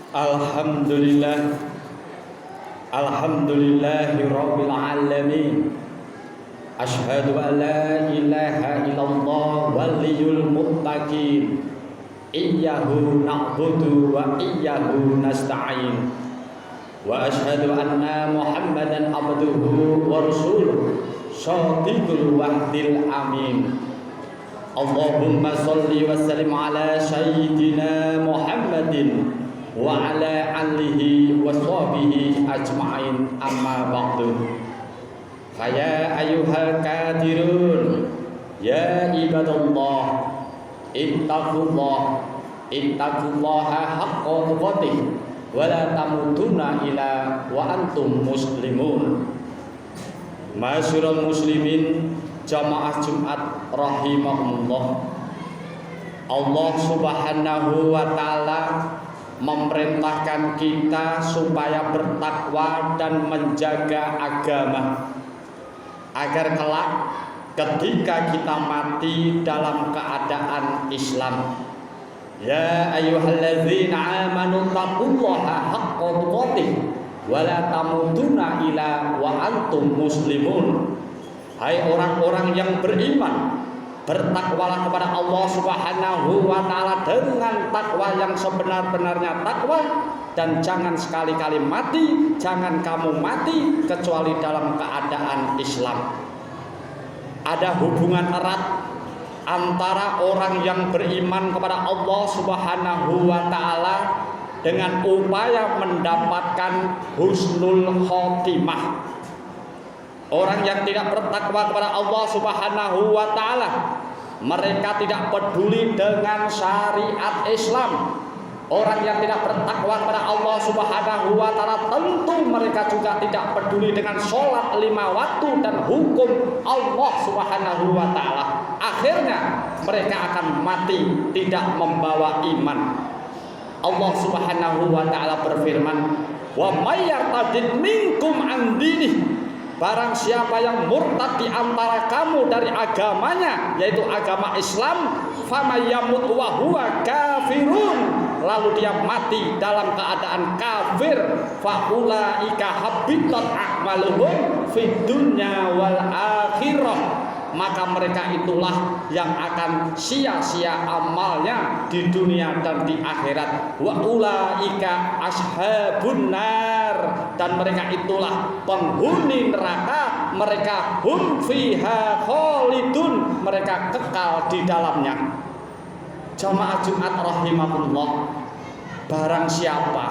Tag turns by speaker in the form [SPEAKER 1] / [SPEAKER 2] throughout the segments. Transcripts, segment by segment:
[SPEAKER 1] Alhamdulillah, alhamdulillahi rabbil alamin. Asyhadu an la ilaha illallah waliyul muttaqin. Iyyahu na'budu wa iyyahu nasta'in. Wa asyhadu anna Muhammadan abduhu wa rasuluh shadiqul wahdil amin. Allahumma sholli wa sallim ala sayyidina Muhammadin wa ala alihi wa sahbihi ajma'in, amma ba'du. Faya ayyuhal kadirun, ya ibadallah, ittaqullaha haqqa tuqatih wa la tamutunna illa wa antum muslimun. Masyarul muslimin, jamaah Jumat rahimahumullah. Allah Subhanahu wa taala memerintahkan kita supaya bertakwa dan menjaga agama, agar kelak ketika kita mati dalam keadaan Islam. Ya ayyuhalladzina amanu taqullaha haqqa tuqatih wa la tamutunna illa wa antum muslimun. Hai orang-orang yang beriman, bertakwalah kepada Allah Subhanahu wa taala dengan takwa yang sebenar-benarnya takwa, dan jangan sekali-kali mati, jangan kamu mati kecuali dalam keadaan Islam. Ada hubungan erat antara orang yang beriman kepada Allah Subhanahu wa taala dengan upaya mendapatkan husnul khotimah. Orang yang tidak bertakwa kepada Allah Subhanahu wa taala, mereka tidak peduli dengan syariat Islam. Orang yang tidak bertakwa kepada Allah Subhanahu wa taala, tentu mereka juga tidak peduli dengan sholat 5 waktu dan hukum Allah Subhanahu wa taala. Akhirnya mereka akan mati tidak membawa iman. Allah Subhanahu wa taala berfirman, "Wa may yartadid minkum an dinih." Barang siapa yang murtad di antara kamu dari agamanya, yaitu agama Islam, famayamut wa huwa kafirun, lalu dia mati dalam keadaan kafir, faulaika habitat a'maluhum fid dunya wal akhirah, maka mereka itulah yang akan sia-sia amalnya di dunia dan di akhirat. Wa ulaika ashabun nar, dan mereka itulah penghuni neraka, mereka hum fiha khalidun, mereka kekal di dalamnya. Jamaah Jumat rahimahullah, barang siapa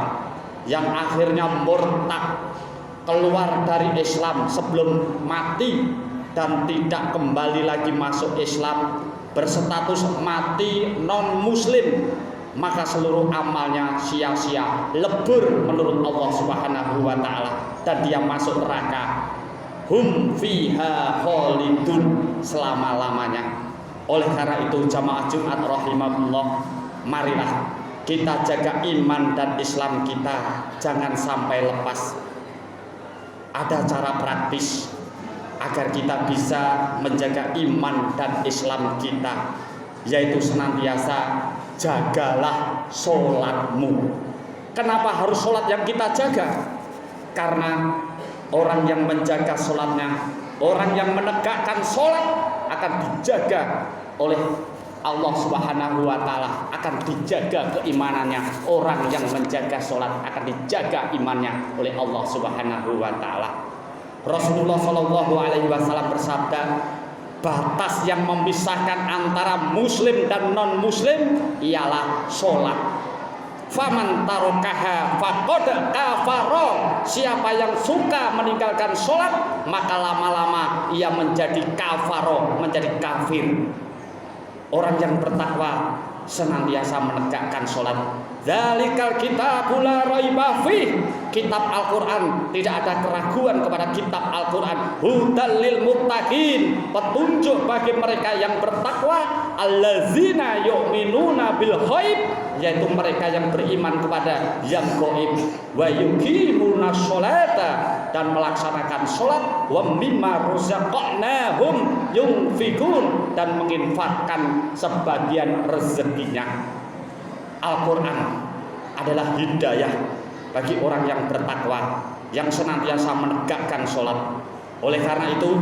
[SPEAKER 1] yang akhirnya murtad, keluar dari Islam sebelum mati dan tidak kembali lagi masuk Islam, berstatus mati non muslim, maka seluruh amalnya sia-sia, lebur menurut Allah Subhanahu wa taala, dan dia masuk neraka. Hum fiha khalidun, selama-lamanya. Oleh karena itu jamaah Jumat rahimahullah, marilah kita jaga iman dan Islam kita, jangan sampai lepas. Ada cara praktis agar kita bisa menjaga iman dan Islam kita, yaitu senantiasa jagalah sholatmu. Kenapa harus sholat yang kita jaga? Karena orang yang menjaga sholatnya, orang yang menegakkan sholat akan dijaga oleh Allah Subhanahu wa taala, akan dijaga keimanannya. Orang yang menjaga sholat akan dijaga imannya oleh Allah Subhanahu wa taala. Rasulullah Shallallahu Alaihi Wasallam bersabda, batas yang memisahkan antara muslim dan non muslim ialah sholat. Faman tarokaha faqad kafaro, siapa yang suka meninggalkan sholat, maka lama-lama ia menjadi kafaro, menjadi kafir. Orang yang bertakwa senantiasa menegakkan sholat. Dzalikal kitabul la raiba fih, kitab Al-Quran, tidak ada keraguan kepada kitab Al-Quran. Hudal lil muttaqin, petunjuk bagi mereka yang bertakwa. Allazina yu'minuna bil ghaib, yaitu mereka yang beriman kepada yang gaib. Wa yuqimuna sholata, dan melaksanakan sholat. Wa mimma razaqnahum yunfikun, dan menginfakkan sebagian rezekinya. Al-Quran adalah hidayah bagi orang yang bertakwa, yang senantiasa menegakkan sholat. Oleh karena itu,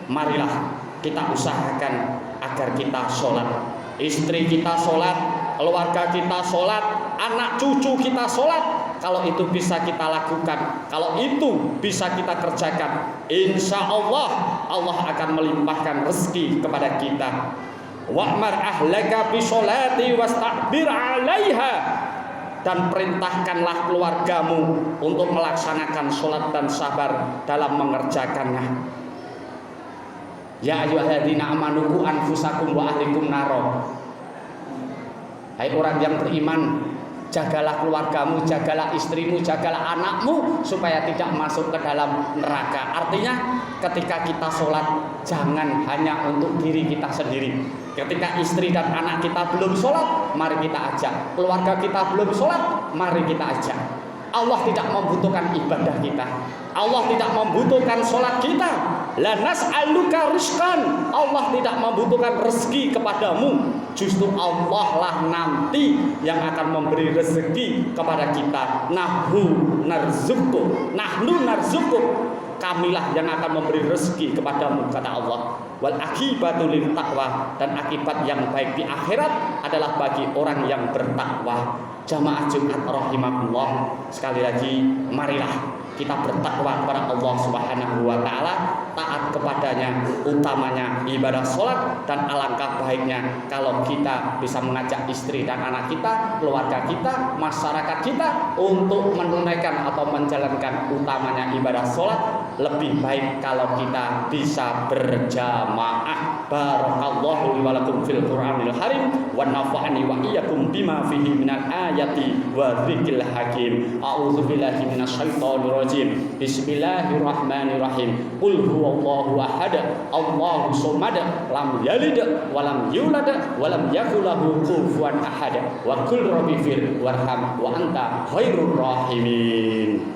[SPEAKER 1] marilah kita usahakan agar kita sholat. Istri kita sholat, keluarga kita sholat, anak cucu kita sholat. Kalau itu bisa kita lakukan, kalau itu bisa kita kerjakan, insya Allah Allah akan melimpahkan rezeki kepada kita. Wa'mar ahlaka bisolati wastakbir 'alaiha, dan perintahkanlah keluargamu untuk melaksanakan sholat dan sabar dalam mengerjakannya. Ya ayyuhalladzina amanu qu anfusakum wa ahlikum naro. Hai orang yang beriman, jagalah keluargamu, jagalah istrimu, jagalah anakmu supaya tidak masuk ke dalam neraka. Artinya ketika kita sholat, jangan hanya untuk diri kita sendiri. Ketika istri dan anak kita belum sholat, mari kita ajak. Keluarga kita belum sholat, mari kita ajak. Allah tidak membutuhkan ibadah kita, Allah tidak membutuhkan sholat kita. La nas'aluka rizqan, Allah tidak membutuhkan rezeki kepadamu. Justru Allah lah nanti yang akan memberi rezeki kepada kita. Nahnu narzuquk, kamilah yang akan memberi rezeki kepadamu, kata Allah. Wal akibatu lil taqwa, dan akibat yang baik di akhirat adalah bagi orang yang bertakwa. Jamaah Jumat rahimakumullah, sekali lagi marilah kita bertakwa kepada Allah Subhanahu wa taala, taat kepadanya, utamanya ibadah sholat. Dan alangkah baiknya kalau kita bisa mengajak istri dan anak kita, keluarga kita, masyarakat kita untuk menunaikan atau menjalankan utamanya ibadah sholat. Lebih baik kalau kita bisa berjamaah. Barakallahu li wa lakum fil Qur'anil Karim wa nafa'ani wa iyyakum bima fihi minal ayati wa dzikril hakim. A'udzubillahi minasyaitonir rajim. Bismillahirrahmanirrahim. Qul huwallahu ahad, Allahu shomad, lam yalid wa lam yulad wa lam yakul lahu kufuwan ahad. Wa qul rabbi fir warham wa anta khairur rahimin.